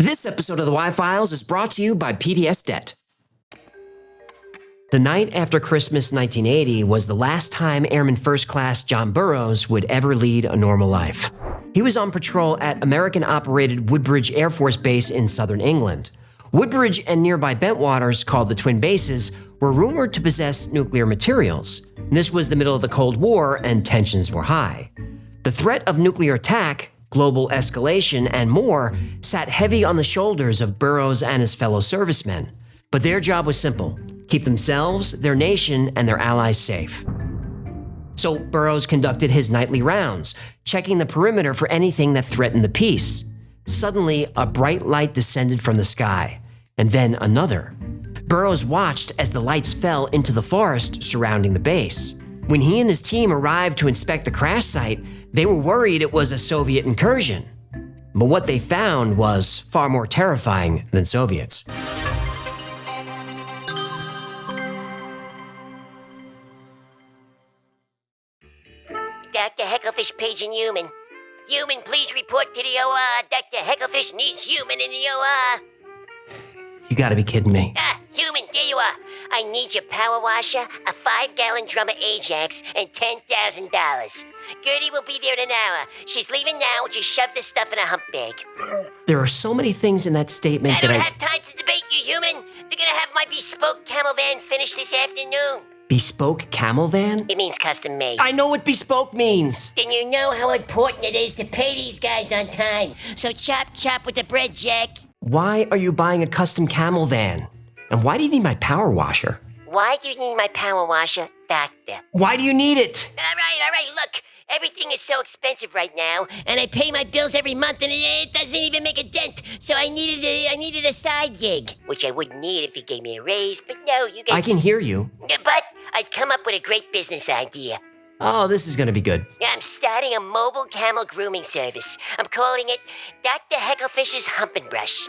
This episode of the Y-Files is brought to you by PDS Debt. The night after Christmas 1980 was the last time Airman First Class John Burroughs would ever lead a normal life. He was on patrol at American-operated Woodbridge Air Force Base in southern England. Woodbridge and nearby Bentwaters, called the Twin Bases, were rumored to possess nuclear materials. This was the middle of the Cold War and tensions were high. The threat of nuclear attack, global escalation, and more sat heavy on the shoulders of Burroughs and his fellow servicemen. But their job was simple: keep themselves, their nation, and their allies safe. So Burroughs conducted his nightly rounds, checking the perimeter for anything that threatened the peace. Suddenly, a bright light descended from the sky, and then another. Burroughs watched as the lights fell into the forest surrounding the base. When he and his team arrived to inspect the crash site, they were worried it was a Soviet incursion. But what they found was far more terrifying than Soviets. Dr. Hecklefish paging Human. Human, please report to the OR. Dr. Hecklefish needs Human in the OR. You gotta be kidding me. Human, there you are. I need your power washer, a 5-gallon drum of Ajax, and $10,000. Gertie will be there in an hour. She's leaving now. Just shove this stuff in a hump bag. There are so many things in that statement I that don't have time to debate you, Human. They're gonna have my bespoke camel van finished this afternoon. Bespoke camel van? It means custom made. I know what bespoke means. Then you know how important it is to pay these guys on time. So chop chop with the bread, Jack. Why are you buying a custom camel van? And why do you need my power washer? Why do you need my power washer, Doctor? Why do you need it? All right, look. Everything is so expensive right now, and I pay my bills every month, and it doesn't even make a dent. So I needed a side gig, which I wouldn't need if you gave me a raise, but no, you guys... I can hear you. But I've come up with a great business idea. Oh, this is gonna be good. I'm starting a mobile camel grooming service. I'm calling it Dr. Hecklefish's Hump and Brush.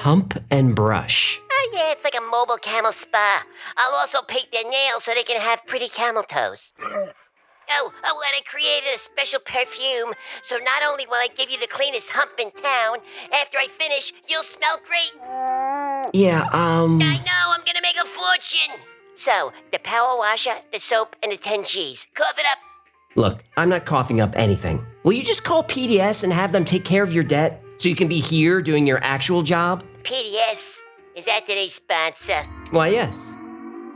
Hump and brush. Oh yeah, it's like a mobile camel spa. I'll also paint their nails so they can have pretty camel toes. Oh, and I created a special perfume, so not only will I give you the cleanest hump in town, after I finish, you'll smell great. Yeah, I know, I'm gonna make a fortune. So, the power washer, the soap, and the 10 G's. Cough it up. Look, I'm not coughing up anything. Will you just call PDS and have them take care of your debt so you can be here doing your actual job? PDS? Is that today's sponsor? Why, yes.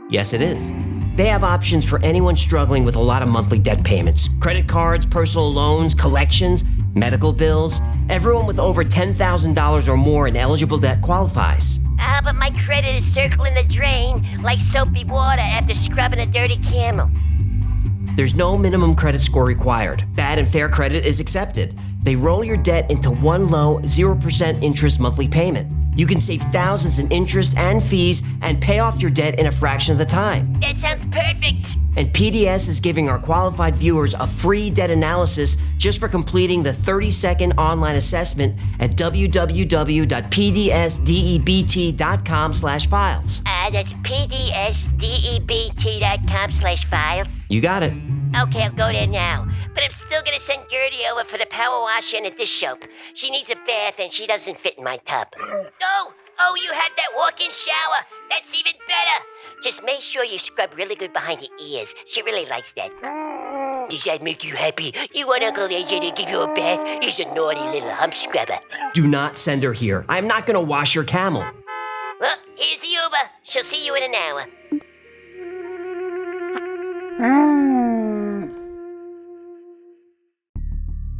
Yes, it is. They have options for anyone struggling with a lot of monthly debt payments. Credit cards, personal loans, collections, medical bills. Everyone with over $10,000 or more in eligible debt qualifies. But my credit is circling the drain like soapy water after scrubbing a dirty camel. There's no minimum credit score required. Bad and fair credit is accepted. They roll your debt into one low 0% interest monthly payment. You can save thousands in interest and fees and pay off your debt in a fraction of the time. That sounds perfect. And PDS is giving our qualified viewers a free debt analysis just for completing the 30-second online assessment at www.pdsdebt.com/files. That's pdsdebt.com/files. You got it. Okay, I'll go there now. But I'm still gonna send Gertie over for the power washer and the dish soap. She needs a bath and she doesn't fit in my tub. Oh, you have that walk-in shower. That's even better. Just make sure you scrub really good behind the ears. She really likes that. Does that make you happy? You want Uncle AJ to give you a bath? He's a naughty little hump scrubber. Do not send her here. I'm not gonna wash your camel. Well, here's the Uber. She'll see you in an hour.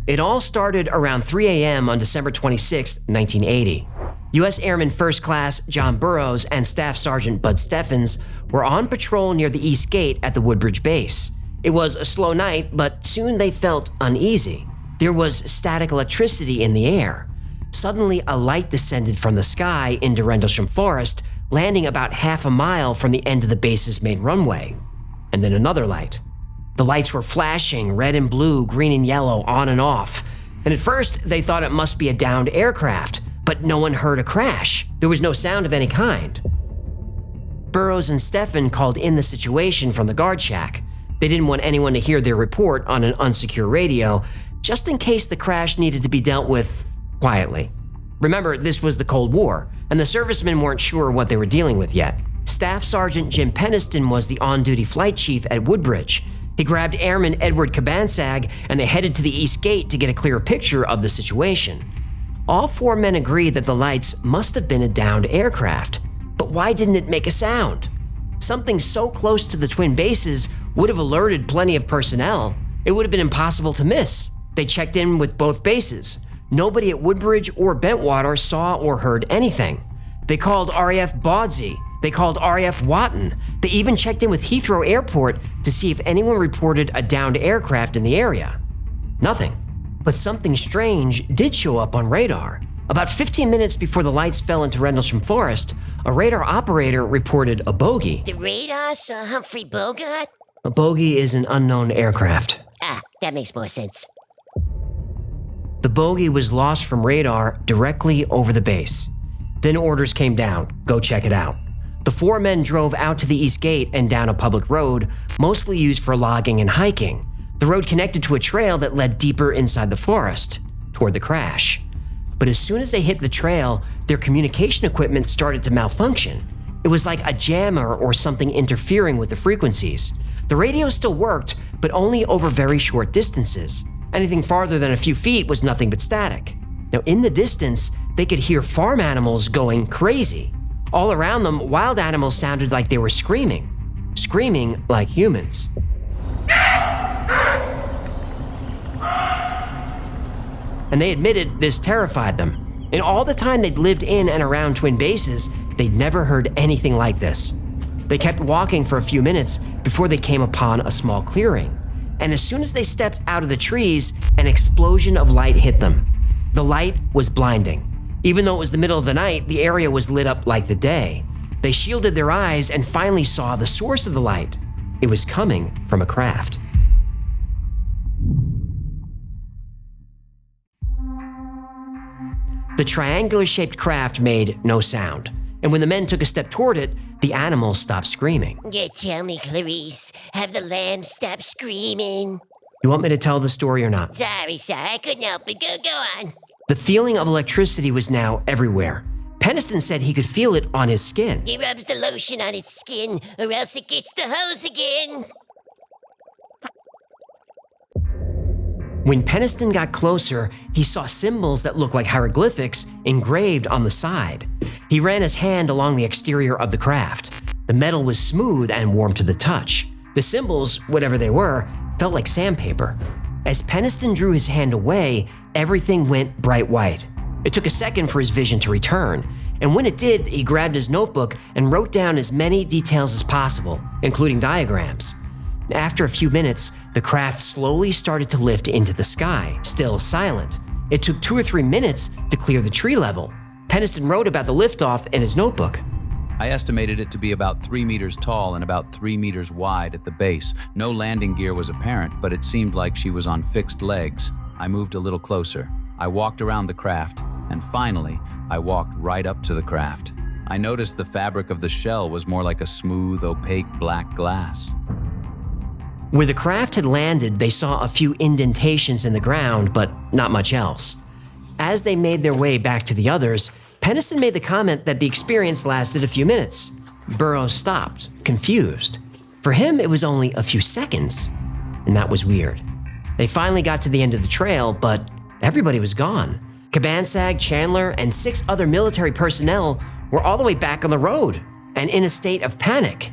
It all started around 3 a.m. on December 26, 1980. U.S. Airman First Class John Burroughs and Staff Sergeant Bud Steffens were on patrol near the East Gate at the Woodbridge base. It was a slow night, but soon they felt uneasy. There was static electricity in the air. Suddenly, a light descended from the sky into Rendlesham Forest, landing about half a mile from the end of the base's main runway. And then another light. The lights were flashing red and blue, green and yellow, on and off. And at first, they thought it must be a downed aircraft, but no one heard a crash. There was no sound of any kind. Burroughs and Steffen called in the situation from the guard shack. They didn't want anyone to hear their report on an unsecure radio, just in case the crash needed to be dealt with quietly. Remember, this was the Cold War, and the servicemen weren't sure what they were dealing with yet. Staff Sergeant Jim Peniston was the on-duty flight chief at Woodbridge. He grabbed Airman Edward Cabansag, and they headed to the East Gate to get a clearer picture of the situation. All four men agreed that the lights must have been a downed aircraft. But why didn't it make a sound? Something so close to the twin bases would have alerted plenty of personnel. It would have been impossible to miss. They checked in with both bases. Nobody at Woodbridge or Bentwaters saw or heard anything. They called RAF Bawdsey. They called RAF Watton. They even checked in with Heathrow Airport to see if anyone reported a downed aircraft in the area. Nothing. But something strange did show up on radar. About 15 minutes before the lights fell into Rendlesham Forest, a radar operator reported a bogey. The radar saw Humphrey Bogart? A bogey is an unknown aircraft. Ah, that makes more sense. The bogey was lost from radar directly over the base. Then orders came down, go check it out. The four men drove out to the East Gate and down a public road, mostly used for logging and hiking. The road connected to a trail that led deeper inside the forest, toward the crash. But as soon as they hit the trail, their communication equipment started to malfunction. It was like a jammer or something interfering with the frequencies. The radio still worked, but only over very short distances. Anything farther than a few feet was nothing but static. Now, in the distance, they could hear farm animals going crazy. All around them, wild animals sounded like they were screaming like humans. And they admitted this terrified them. In all the time they'd lived in and around twin bases, they'd never heard anything like this. They kept walking for a few minutes before they came upon a small clearing. And as soon as they stepped out of the trees, an explosion of light hit them. The light was blinding. Even though it was the middle of the night, the area was lit up like the day. They shielded their eyes and finally saw the source of the light. It was coming from a craft. The triangular-shaped craft made no sound, and when the men took a step toward it, the animal stopped screaming. Yeah, tell me, Clarice, have the lambs stopped screaming? You want me to tell the story or not? Sorry, I couldn't help it. Go on. The feeling of electricity was now everywhere. Peniston said he could feel it on his skin. He rubs the lotion on its skin, or else it gets the hose again. When Peniston got closer, he saw symbols that looked like hieroglyphics engraved on the side. He ran his hand along the exterior of the craft. The metal was smooth and warm to the touch. The symbols, whatever they were, felt like sandpaper. As Peniston drew his hand away, everything went bright white. It took a second for his vision to return, and when it did, he grabbed his notebook and wrote down as many details as possible, including diagrams. After a few minutes, the craft slowly started to lift into the sky, still silent. It took 2 or 3 minutes to clear the tree level. Peniston wrote about the liftoff in his notebook. I estimated it to be about 3 meters tall and about 3 meters wide at the base. No landing gear was apparent, but it seemed like she was on fixed legs. I moved a little closer. I walked around the craft, and finally, I walked right up to the craft. I noticed the fabric of the shell was more like a smooth, opaque black glass. Where the craft had landed, they saw a few indentations in the ground, but not much else. As they made their way back to the others, Peniston made the comment that the experience lasted a few minutes. Burroughs stopped, confused. For him, it was only a few seconds, and that was weird. They finally got to the end of the trail, but everybody was gone. Cabansag, Chandler, and 6 other military personnel were all the way back on the road and in a state of panic.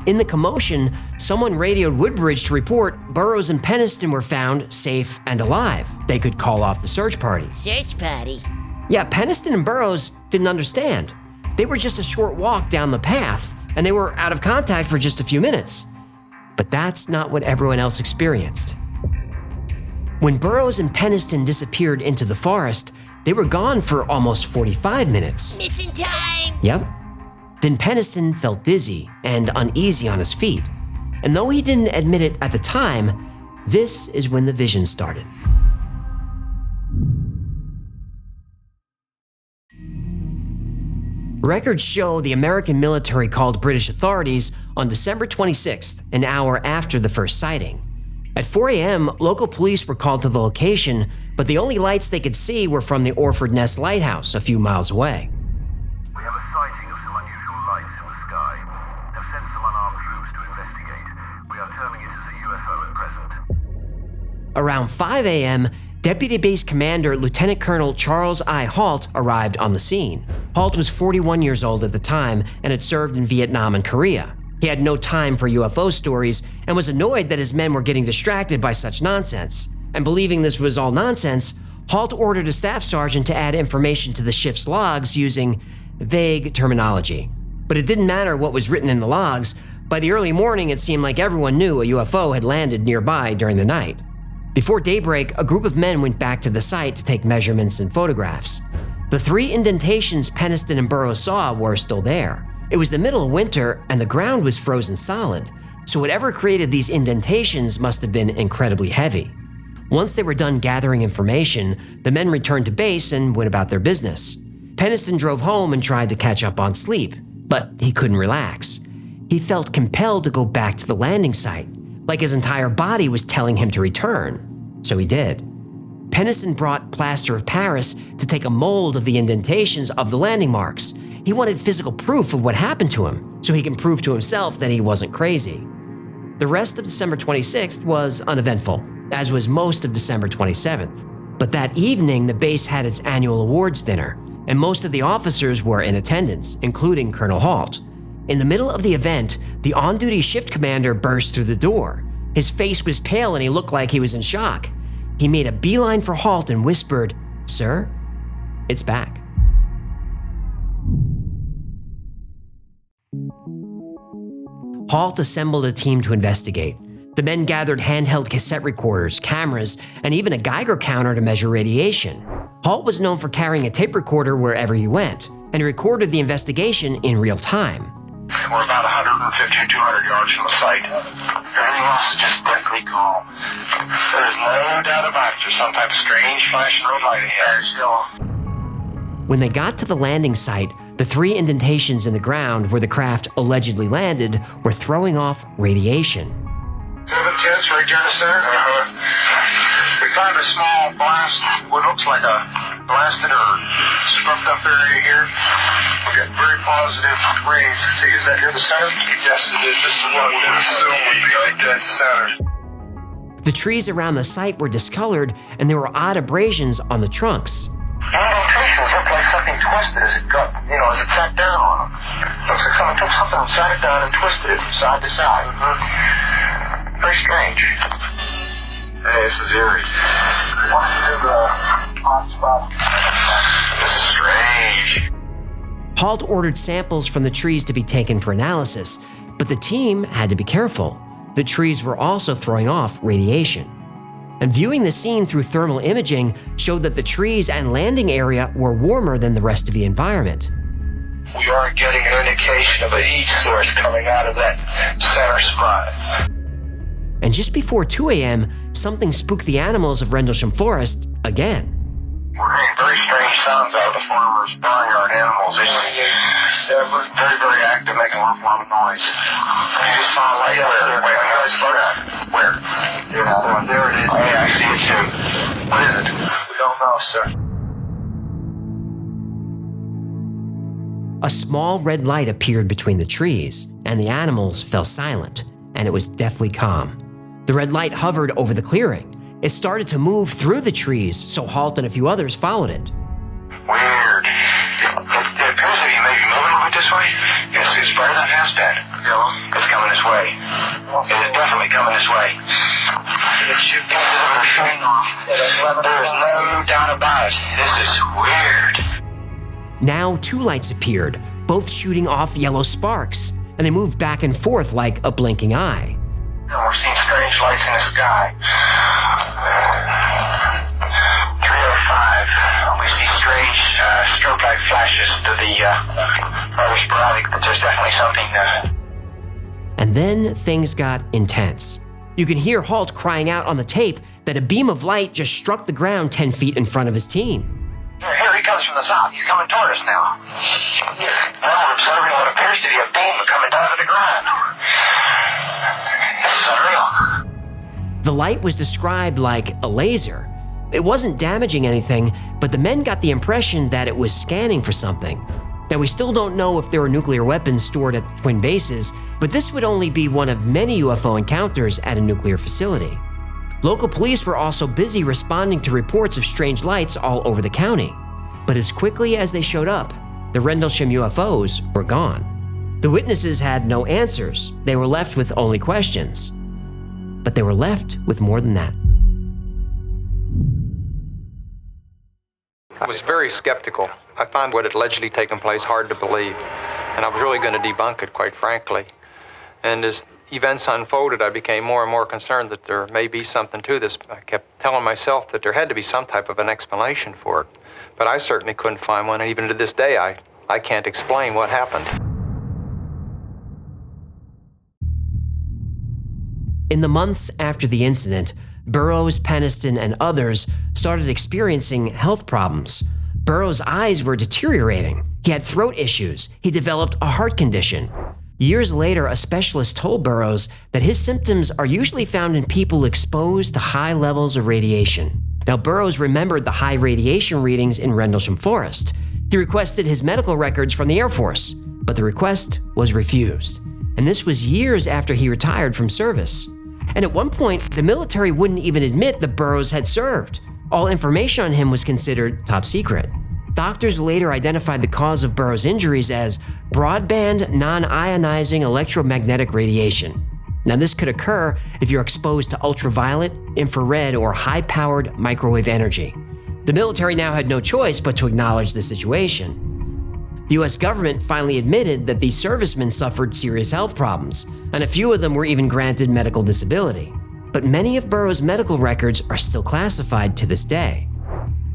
In the commotion, someone radioed Woodbridge to report Burroughs and Peniston were found safe and alive. They could call off the search party. Search party? Yeah, Peniston and Burroughs didn't understand. They were just a short walk down the path, and they were out of contact for just a few minutes. But that's not what everyone else experienced. When Burroughs and Peniston disappeared into the forest, they were gone for almost 45 minutes. Missing time! Yep. Then Peniston felt dizzy and uneasy on his feet. And though he didn't admit it at the time, this is when the vision started. Records show the American military called British authorities on December 26th, an hour after the first sighting. At 4 a.m., local police were called to the location but the only lights they could see were from the Orford Ness Lighthouse a few miles away. We have a sighting of some unusual lights in the sky. Have sent some unarmed troops to investigate. We are terming it as a UFO at present. Around 5 a.m., Deputy Base Commander Lieutenant Colonel Charles I. Halt arrived on the scene. Halt was 41 years old at the time and had served in Vietnam and Korea. He had no time for UFO stories and was annoyed that his men were getting distracted by such nonsense. And believing this was all nonsense, Halt ordered a staff sergeant to add information to the shift's logs using vague terminology. But it didn't matter what was written in the logs. By the early morning, it seemed like everyone knew a UFO had landed nearby during the night. Before daybreak, a group of men went back to the site to take measurements and photographs. The 3 indentations Penniston and Burroughs saw were still there. It was the middle of winter and the ground was frozen solid, so whatever created these indentations must have been incredibly heavy. Once they were done gathering information, the men returned to base and went about their business. Penniston drove home and tried to catch up on sleep, but he couldn't relax. He felt compelled to go back to the landing site, like his entire body was telling him to return. So he did. Penniston brought plaster of Paris to take a mold of the indentations of the landing marks. He wanted physical proof of what happened to him, so he can prove to himself that he wasn't crazy. The rest of December 26th was uneventful, as was most of December 27th. But that evening, the base had its annual awards dinner, and most of the officers were in attendance, including Colonel Halt. In the middle of the event, the on-duty shift commander burst through the door. His face was pale and he looked like he was in shock. He made a beeline for Halt and whispered, "Sir, it's back." Halt assembled a team to investigate. The men gathered handheld cassette recorders, cameras, and even a Geiger counter to measure radiation. Halt was known for carrying a tape recorder wherever he went, and he recorded the investigation in real time. We're about 150 or 200 yards from the site. Everything else is just deathly calm. There is no doubt about it. There's some type of strange flashing red light ahead. When they got to the landing site, the 3 indentations in the ground where the craft allegedly landed were throwing off radiation. 710's right there, sir. We found a small blast, what looks like a blasted or scrubbed up area here. We got very positive readings. Let's see, is that here the center? Yes, it is. This is what we assume would be the dead center. The trees around the site were discolored and there were odd abrasions on the trunks. Indentations look like something twisted as it got, as it sat down on them. Looks like someone took something and sat it down and twisted it from side to side. Very strange. Hey, this is eerie. What's the hot spot? This is strange. Halt ordered samples from the trees to be taken for analysis, but the team had to be careful. The trees were also throwing off radiation. And viewing the scene through thermal imaging showed that the trees and landing area were warmer than the rest of the environment. We are getting an indication of a heat source coming out of that center spot. And just before 2 a.m., something spooked the animals of Rendlesham Forest again. We're hearing very strange sounds out of the farmers' barnyard animals. They're very, very active, making an awful lot of noise. I just saw a light there. Wait, I gotta slow down. Where? There it is. Oh, yeah, I see it too. What is it? We don't know, sir. A small red light appeared between the trees, and the animals fell silent, and it was deathly calm. The red light hovered over the clearing. It started to move through the trees, so Halt and a few others followed it. Weird. It appears that he may be moving a little bit this way. It's right on past that. It's coming this way. It is definitely coming this way. It should be showing off. There is no doubt about it. This is weird. Now 2 lights appeared, both shooting off yellow sparks, and they moved back and forth like a blinking eye. We're seeing strange lights in the sky. 305. We see strange strobe-like flashes to the rather sporadic, but there's definitely something. And then things got intense. You could hear Halt crying out on the tape that a beam of light just struck the ground 10 feet in front of his team. Here he comes from the south. He's coming toward us now. Now we're observing what appears to be a beam coming down to the ground. This is unreal. The light was described like a laser. It wasn't damaging anything, but the men got the impression that it was scanning for something. Now, we still don't know if there were nuclear weapons stored at the twin bases, but this would only be one of many UFO encounters at a nuclear facility. Local police were also busy responding to reports of strange lights all over the county. But as quickly as they showed up, the Rendlesham UFOs were gone. The witnesses had no answers. They were left with only questions. But they were left with more than that. I was very skeptical. I found what had allegedly taken place hard to believe, and I was really going to debunk it, quite frankly. And as events unfolded, I became more and more concerned that there may be something to this. I kept telling myself that there had to be some type of an explanation for it, but I certainly couldn't find one, and even to this day, I can't explain what happened. In the months after the incident, Burroughs, Peniston, and others started experiencing health problems. Burroughs' eyes were deteriorating. He had throat issues. He developed a heart condition. Years later, a specialist told Burroughs that his symptoms are usually found in people exposed to high levels of radiation. Now, Burroughs remembered the high radiation readings in Rendlesham Forest. He requested his medical records from the Air Force, but the request was refused. And this was years after he retired from service. And at one point, the military wouldn't even admit that Burroughs had served. All information on him was considered top secret. Doctors later identified the cause of Burroughs' injuries as broadband non-ionizing electromagnetic radiation. Now, this could occur if you're exposed to ultraviolet, infrared, or high-powered microwave energy. The military now had no choice but to acknowledge the situation. The US government finally admitted that these servicemen suffered serious health problems, and a few of them were even granted medical disability. But many of Burroughs' medical records are still classified to this day.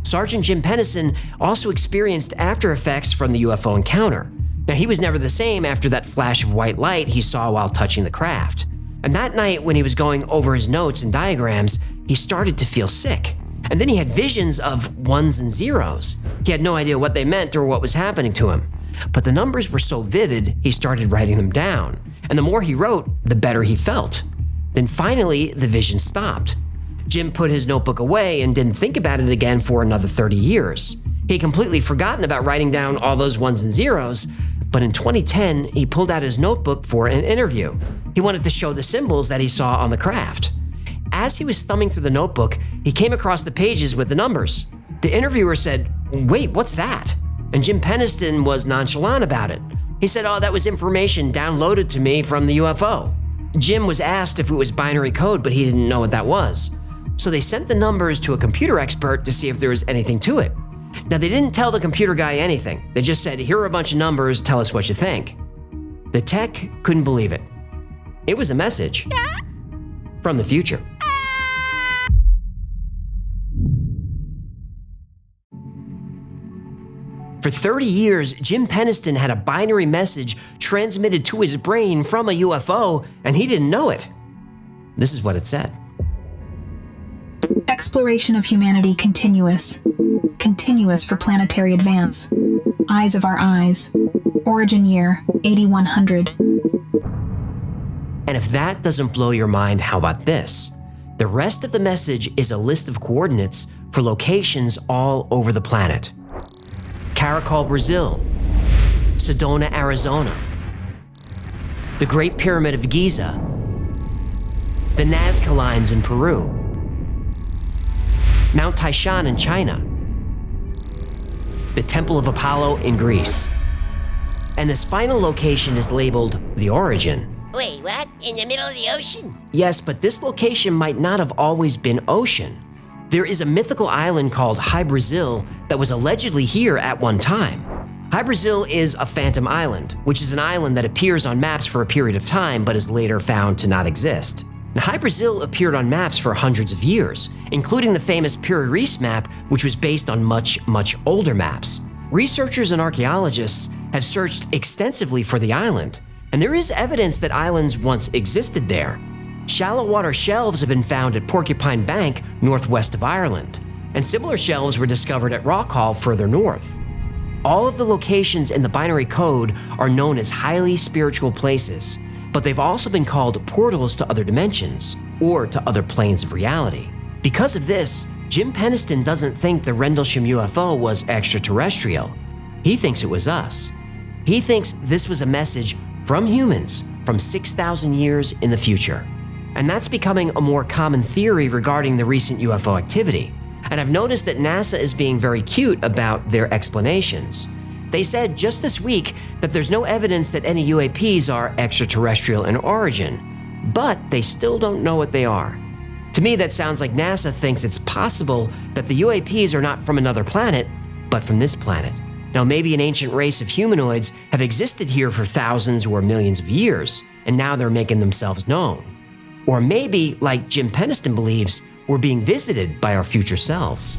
Sergeant Jim Peniston also experienced after effects from the UFO encounter. Now, he was never the same after that flash of white light he saw while touching the craft. And that night, when he was going over his notes and diagrams, he started to feel sick. And then he had visions of ones and zeros. He had no idea what they meant or what was happening to him. But the numbers were so vivid, he started writing them down. And the more he wrote, the better he felt. Then finally, the vision stopped. Jim put his notebook away and didn't think about it again for another 30 years. He had completely forgotten about writing down all those ones and zeros, but in 2010, he pulled out his notebook for an interview. He wanted to show the symbols that he saw on the craft. As he was thumbing through the notebook, he came across the pages with the numbers. The interviewer said, "Wait, what's that?" And Jim Peniston was nonchalant about it. He said, "Oh, that was information downloaded to me from the UFO." Jim was asked if it was binary code, but he didn't know what that was. So they sent the numbers to a computer expert to see if there was anything to it. Now, they didn't tell the computer guy anything. They just said, "Here are a bunch of numbers, tell us what you think." The tech couldn't believe it. It was a message from the future. For 30 years, Jim Peniston had a binary message transmitted to his brain from a UFO, and he didn't know it. This is what it said. Exploration of humanity continuous. Continuous for planetary advance. Eyes of our eyes. Origin year, 8100. And if that doesn't blow your mind, how about this? The rest of the message is a list of coordinates for locations all over the planet. Caracol, Brazil. Sedona, Arizona. The Great Pyramid of Giza. The Nazca Lines in Peru. Mount Taishan in China. The Temple of Apollo in Greece. And this final location is labeled the Origin. Wait, what? In the middle of the ocean? Yes, but this location might not have always been ocean. There is a mythical island called Hy Brasil that was allegedly here at one time. Hy Brasil is a phantom island, which is an island that appears on maps for a period of time but is later found to not exist. Now, Hy Brasil appeared on maps for hundreds of years, including the famous Piri Reis map, which was based on much older maps. Researchers and archaeologists have searched extensively for the island, and there is evidence that islands once existed there. Shallow water shelves have been found at Porcupine Bank, northwest of Ireland, and similar shelves were discovered at Rockall further north. All of the locations in the binary code are known as highly spiritual places, but they've also been called portals to other dimensions or to other planes of reality. Because of this, Jim Penniston doesn't think the Rendlesham UFO was extraterrestrial. He thinks it was us. He thinks this was a message from humans from 6,000 years in the future. And that's becoming a more common theory regarding the recent UFO activity. And I've noticed that NASA is being very cute about their explanations. They said just this week that there's no evidence that any UAPs are extraterrestrial in origin, but they still don't know what they are. To me, that sounds like NASA thinks it's possible that the UAPs are not from another planet, but from this planet. Now, maybe an ancient race of humanoids have existed here for thousands or millions of years, and now they're making themselves known. Or maybe, like Jim Penniston believes, we're being visited by our future selves.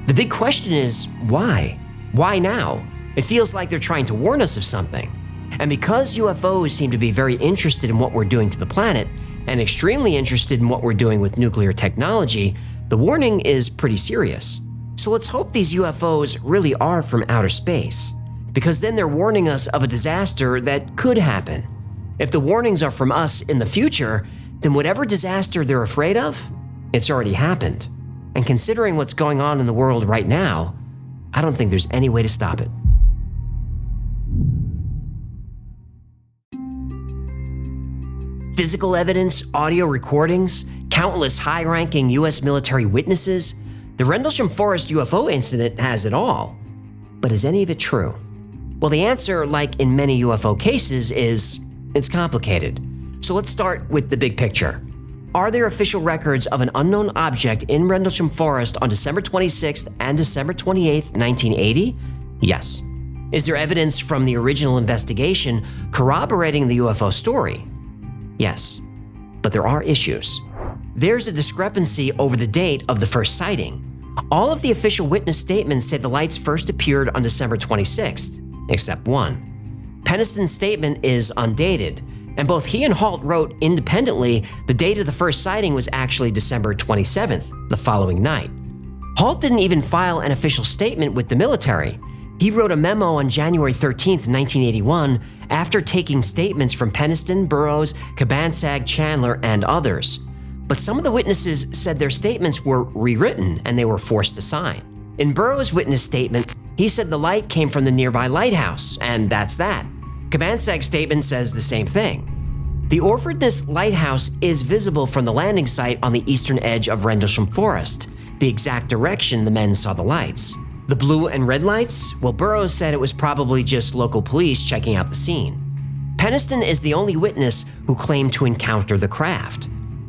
The big question is, why? Why now? It feels like they're trying to warn us of something. And because UFOs seem to be very interested in what we're doing to the planet, and extremely interested in what we're doing with nuclear technology, the warning is pretty serious. So let's hope these UFOs really are from outer space, because then they're warning us of a disaster that could happen. If the warnings are from us in the future, then whatever disaster they're afraid of, it's already happened. And considering what's going on in the world right now, I don't think there's any way to stop it. Physical evidence, audio recordings, countless high-ranking U.S. military witnesses, the Rendlesham Forest UFO incident has it all. But is any of it true? Well, the answer, like in many UFO cases, is it's complicated. So let's start with the big picture. Are there official records of an unknown object in Rendlesham Forest on December 26th and December 28th, 1980? Yes. Is there evidence from the original investigation corroborating the UFO story? Yes. But there are issues. There's a discrepancy over the date of the first sighting. All of the official witness statements say the lights first appeared on December 26th, except one. Penniston's statement is undated, and both he and Halt wrote independently the date of the first sighting was actually December 27th, the following night. Halt didn't even file an official statement with the military. He wrote a memo on January 13th, 1981, after taking statements from Penniston, Burroughs, Cabansag, Chandler, and others. But some of the witnesses said their statements were rewritten and they were forced to sign. In Burroughs' witness statement, he said the light came from the nearby lighthouse, and that's that. Cabansag's statement says the same thing. The Orfordness Lighthouse is visible from the landing site on the eastern edge of Rendlesham Forest, the exact direction the men saw the lights. The blue and red lights? Well, Burroughs said it was probably just local police checking out the scene. Penniston is the only witness who claimed to encounter the craft.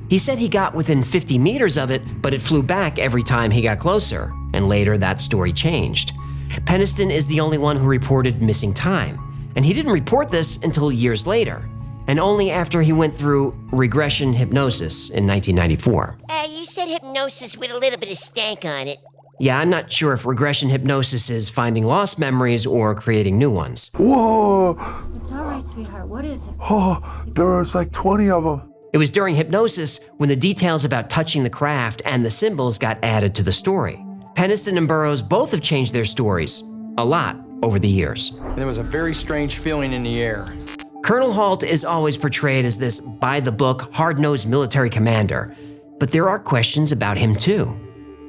He said he got within 50 meters of it, but it flew back every time he got closer, and later that story changed. Penniston is the only one who reported missing time, and he didn't report this until years later, and only after he went through regression hypnosis in 1994. You said hypnosis with a little bit of stank on it. Yeah, I'm not sure if regression hypnosis is finding lost memories or creating new ones. Whoa! It's all right, sweetheart. What is it? Oh, there was like 20 of them. It was during hypnosis when the details about touching the craft and the symbols got added to the story. Penniston and Burroughs both have changed their stories a lot over the years. There was a very strange feeling in the air. Colonel Halt is always portrayed as this by-the-book, hard-nosed military commander, but there are questions about him too.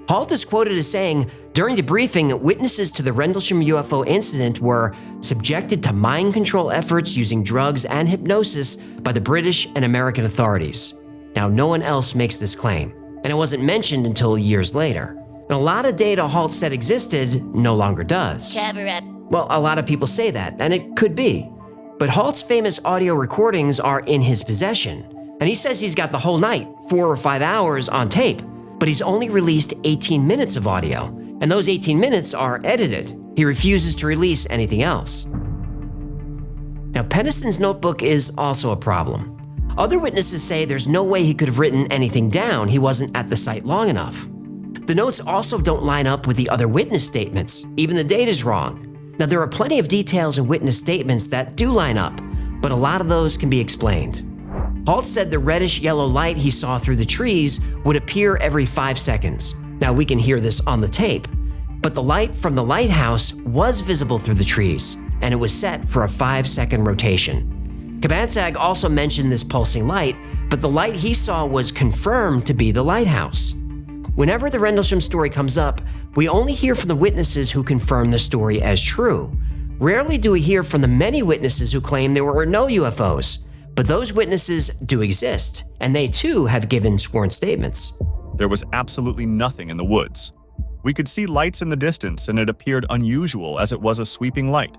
Halt is quoted as saying, during debriefing, witnesses to the Rendlesham UFO incident were subjected to mind control efforts using drugs and hypnosis by the British and American authorities. Now, no one else makes this claim, and it wasn't mentioned until years later. And a lot of data Halt said existed no longer does. Cover up. Well, a lot of people say that, and it could be. But Halt's famous audio recordings are in his possession, and he says he's got the whole night, 4 or 5 hours on tape. But he's only released 18 minutes of audio, and those 18 minutes are edited. He refuses to release anything else. Now, Penniston's notebook is also a problem. Other witnesses say there's no way he could have written anything down. He wasn't at the site long enough. The notes also don't line up with the other witness statements. Even the date is wrong. Now, there are plenty of details in witness statements that do line up, but a lot of those can be explained. Halt said the reddish-yellow light he saw through the trees would appear every 5 seconds. Now, we can hear this on the tape, but the light from the lighthouse was visible through the trees, and it was set for a 5-second rotation. Cabansag also mentioned this pulsing light, but the light he saw was confirmed to be the lighthouse. Whenever the Rendlesham story comes up, we only hear from the witnesses who confirm the story as true. Rarely do we hear from the many witnesses who claim there were no UFOs. But those witnesses do exist, and they too have given sworn statements. There was absolutely nothing in the woods. We could see lights in the distance, and it appeared unusual as it was a sweeping light.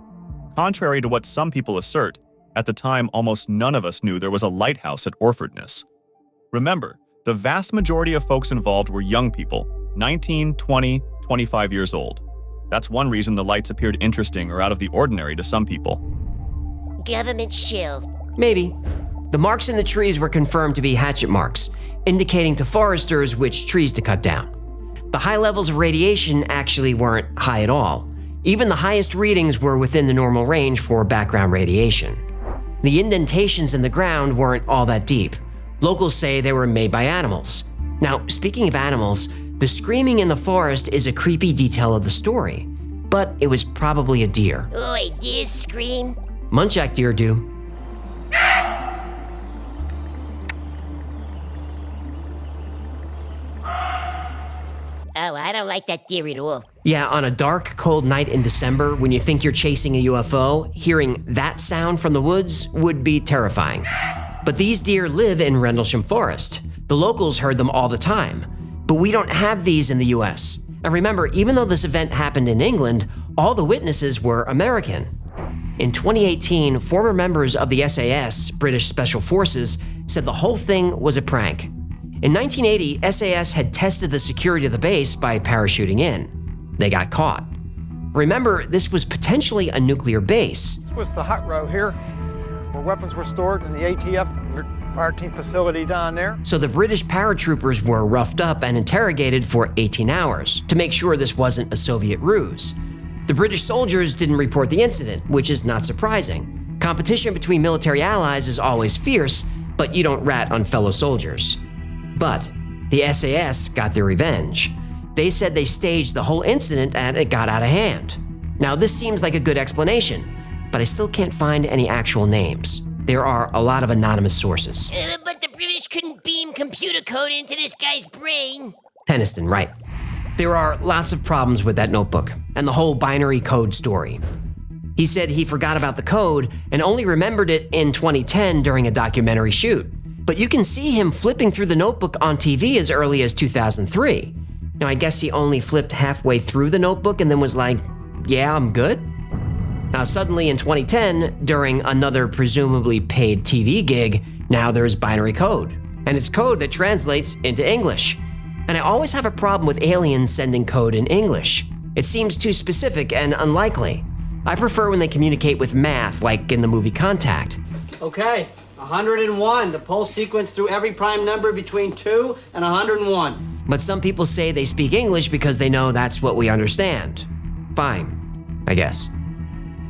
Contrary to what some people assert, at the time almost none of us knew there was a lighthouse at Orfordness. Remember, the vast majority of folks involved were young people, 19, 20, 25 years old. That's one reason the lights appeared interesting or out of the ordinary to some people. Government shill. Maybe. The marks in the trees were confirmed to be hatchet marks, indicating to foresters which trees to cut down. The high levels of radiation actually weren't high at all. Even the highest readings were within the normal range for background radiation. The indentations in the ground weren't all that deep. Locals say they were made by animals. Now, speaking of animals, the screaming in the forest is a creepy detail of the story, but it was probably a deer. Oi, deers scream? Muntjac deer do. Oh, I don't like that deer at all. Yeah, on a dark, cold night in December, when you think you're chasing a UFO, hearing that sound from the woods would be terrifying. But these deer live in Rendlesham Forest. The locals heard them all the time. But we don't have these in the US. And remember, even though this event happened in England, all the witnesses were American. In 2018, former members of the SAS, British Special Forces, said the whole thing was a prank. In 1980, SAS had tested the security of the base by parachuting in. They got caught. Remember, this was potentially a nuclear base. This was the hut row here, where weapons were stored in the ATF fire team facility down there. So the British paratroopers were roughed up and interrogated for 18 hours to make sure this wasn't a Soviet ruse. The British soldiers didn't report the incident, which is not surprising. Competition between military allies is always fierce, but you don't rat on fellow soldiers. But the SAS got their revenge. They said they staged the whole incident and it got out of hand. Now, this seems like a good explanation, but I still can't find any actual names. There are a lot of anonymous sources. But the British couldn't beam computer code into this guy's brain. Tennyson, right. There are lots of problems with that notebook and the whole binary code story. He said he forgot about the code and only remembered it in 2010 during a documentary shoot. But you can see him flipping through the notebook on TV as early as 2003. Now, I guess he only flipped halfway through the notebook and then was like, yeah, I'm good. Now, suddenly in 2010, during another presumably paid TV gig, now there's binary code. And it's code that translates into English. And I always have a problem with aliens sending code in English. It seems too specific and unlikely. I prefer when they communicate with math, like in the movie Contact. Okay, 101. The pulse sequence through every prime number between 2 and 101. But some people say they speak English because they know that's what we understand. Fine, I guess.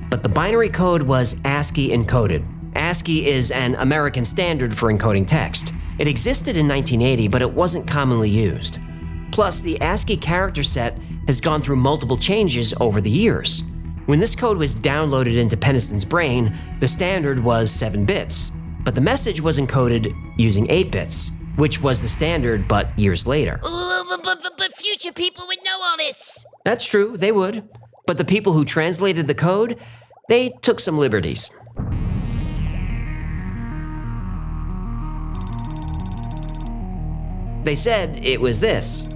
But the binary code was ASCII encoded. ASCII is an American standard for encoding text. It existed in 1980, but it wasn't commonly used. Plus, the ASCII character set has gone through multiple changes over the years. When this code was downloaded into Penniston's brain, the standard was 7 bits, but the message was encoded using 8 bits, which was the standard but years later. But future people would know all this. That's true, they would. But the people who translated the code, they took some liberties. They said it was this,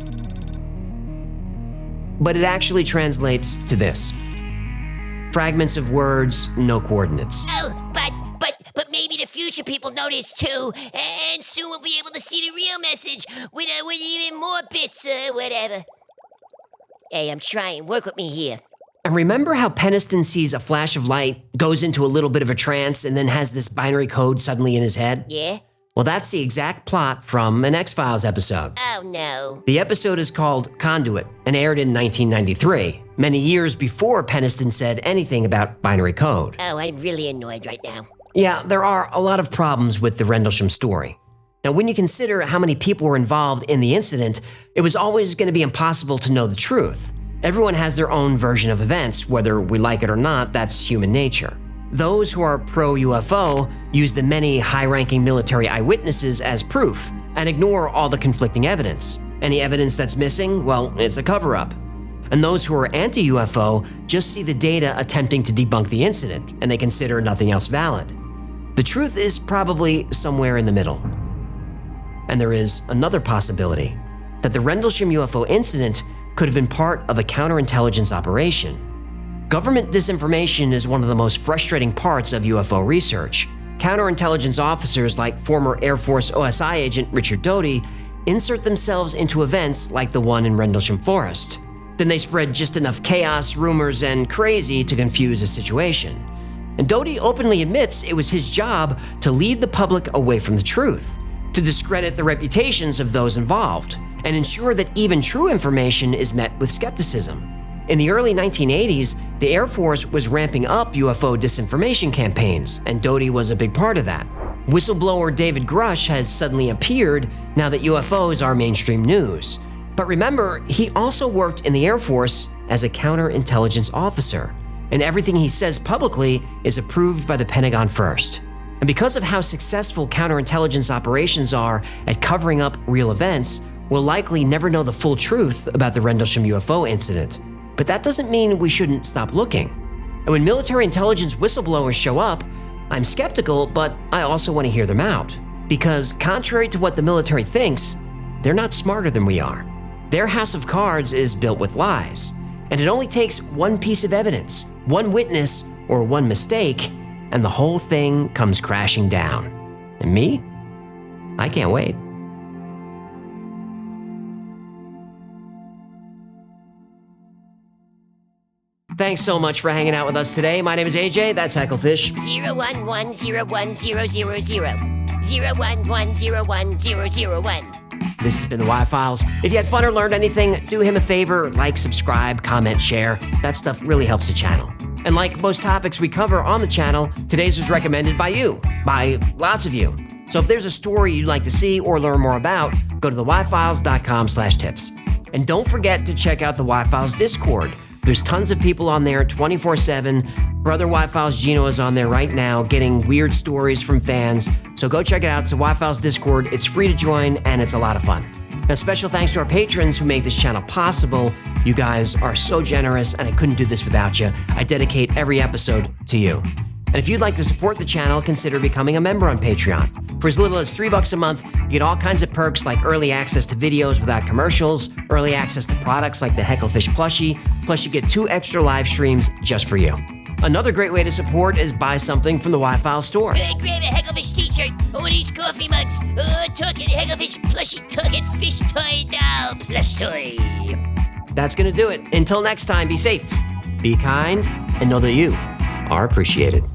but it actually translates to this. Fragments of words, no coordinates. Oh, but maybe the future people know this too, and soon we'll be able to see the real message with even more bits or whatever. Hey, I'm trying. Work with me here. And remember how Penniston sees a flash of light, goes into a little bit of a trance, and then has this binary code suddenly in his head? Yeah? Well, that's the exact plot from an X-Files episode. Oh, no. The episode is called Conduit and aired in 1993, many years before Penniston said anything about binary code. Oh, I'm really annoyed right now. Yeah, there are a lot of problems with the Rendlesham story. Now, when you consider how many people were involved in the incident, it was always going to be impossible to know the truth. Everyone has their own version of events, whether we like it or not, that's human nature. Those who are pro-UFO use the many high-ranking military eyewitnesses as proof and ignore all the conflicting evidence. Any evidence that's missing, well, it's a cover-up. And those who are anti-UFO just see the data attempting to debunk the incident, and they consider nothing else valid. The truth is probably somewhere in the middle. And there is another possibility, that the Rendlesham UFO incident could have been part of a counterintelligence operation. Government disinformation is one of the most frustrating parts of UFO research. Counterintelligence officers like former Air Force OSI agent Richard Doty insert themselves into events like the one in Rendlesham Forest. Then they spread just enough chaos, rumors, and crazy to confuse a situation. And Doty openly admits it was his job to lead the public away from the truth, to discredit the reputations of those involved, and ensure that even true information is met with skepticism. In the early 1980s, the Air Force was ramping up UFO disinformation campaigns, and Doty was a big part of that. Whistleblower David Grush has suddenly appeared now that UFOs are mainstream news. But remember, he also worked in the Air Force as a counterintelligence officer, and everything he says publicly is approved by the Pentagon first. And because of how successful counterintelligence operations are at covering up real events, we'll likely never know the full truth about the Rendlesham UFO incident. But that doesn't mean we shouldn't stop looking. And when military intelligence whistleblowers show up, I'm skeptical, but I also want to hear them out. Because contrary to what the military thinks, they're not smarter than we are. Their house of cards is built with lies, and it only takes one piece of evidence, one witness, or one mistake, and the whole thing comes crashing down. And me? I can't wait. Thanks so much for hanging out with us today. My name is AJ, that's Hecklefish. 011010000. 011010001. This has been the Y-Files. If you had fun or learned anything, do him a favor, like, subscribe, comment, share. That stuff really helps the channel. And like most topics we cover on the channel, today's was recommended by you, by lots of you. So if there's a story you'd like to see or learn more about, go to theyfiles.com/tips. And don't forget to check out the Y-Files Discord. There's tons of people on there 24/7. Brother Y-Files Gino is on there right now getting weird stories from fans. So go check it out. It's a Y-Files Discord. It's free to join and it's a lot of fun. Now, special thanks to our patrons who make this channel possible. You guys are so generous and I couldn't do this without you. I dedicate every episode to you. And if you'd like to support the channel, consider becoming a member on Patreon. For as little as $3 a month, you get all kinds of perks like early access to videos without commercials, early access to products like the Hecklefish plushie, plus you get 2 extra live streams just for you. Another great way to support is buy something from the Y-Files store. Grab a Hecklefish t-shirt, or these coffee mugs, talking Hecklefish plushie, talking fish toy doll, plush toy. That's gonna do it. Until next time, be safe, be kind, and know that you are appreciated.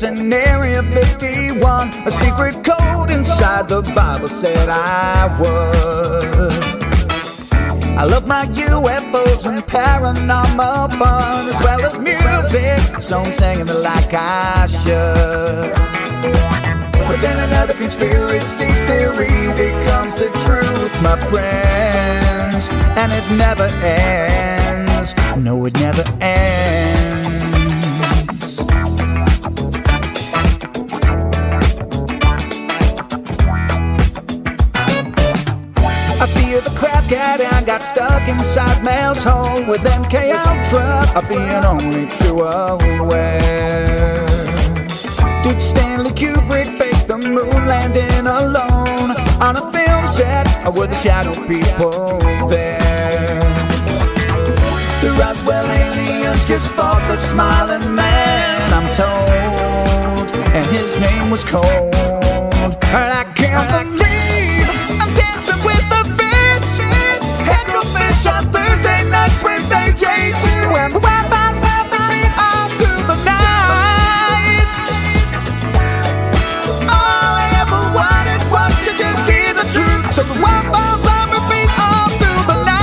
In Area 51, a secret code inside the Bible said I would. I love my UFOs and paranormal fun, as well as music, so I'm singing it like I should. But then another conspiracy theory becomes the truth, my friends, and it never ends. No, it never ends. I feel the crap got stuck inside Mel's hole with MK Ultra of being only too aware. Did Stanley Kubrick fake the moon landing alone on a film set, or were the shadow people there? The Roswell aliens just fought the smiling man, I'm told, and his name was Cold. And I can't believe I'm dancing with the fish. Hecklefish on Thursday nights with AJ2, and the Wi-Fi's helping me all through the night. All I ever wanted was to just hear the truth, so the Wi-Fi's on repeat all through the night.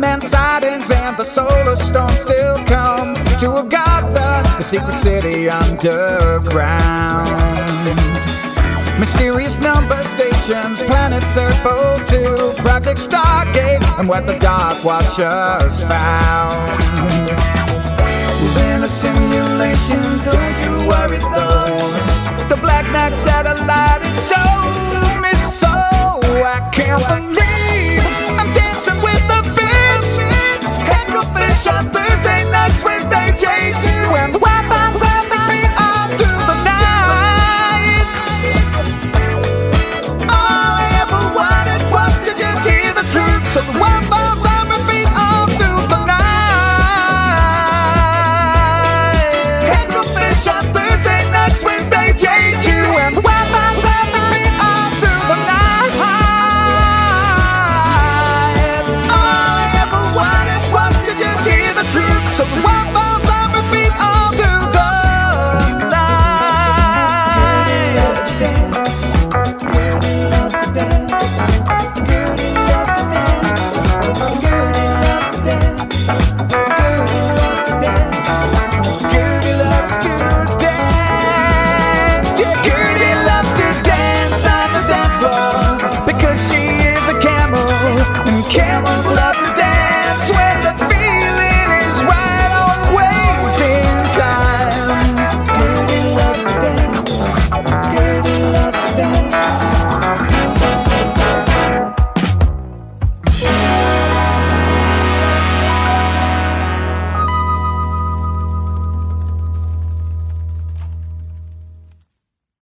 Superman sightings and the solar storm still come to Agatha, the secret city underground. Mysterious number stations, planets Serpo 2, Project Stargate, and what the Dark Watchers found. We're in a simulation, don't you worry though. The Black Knight satellite, it told me so. I can't believe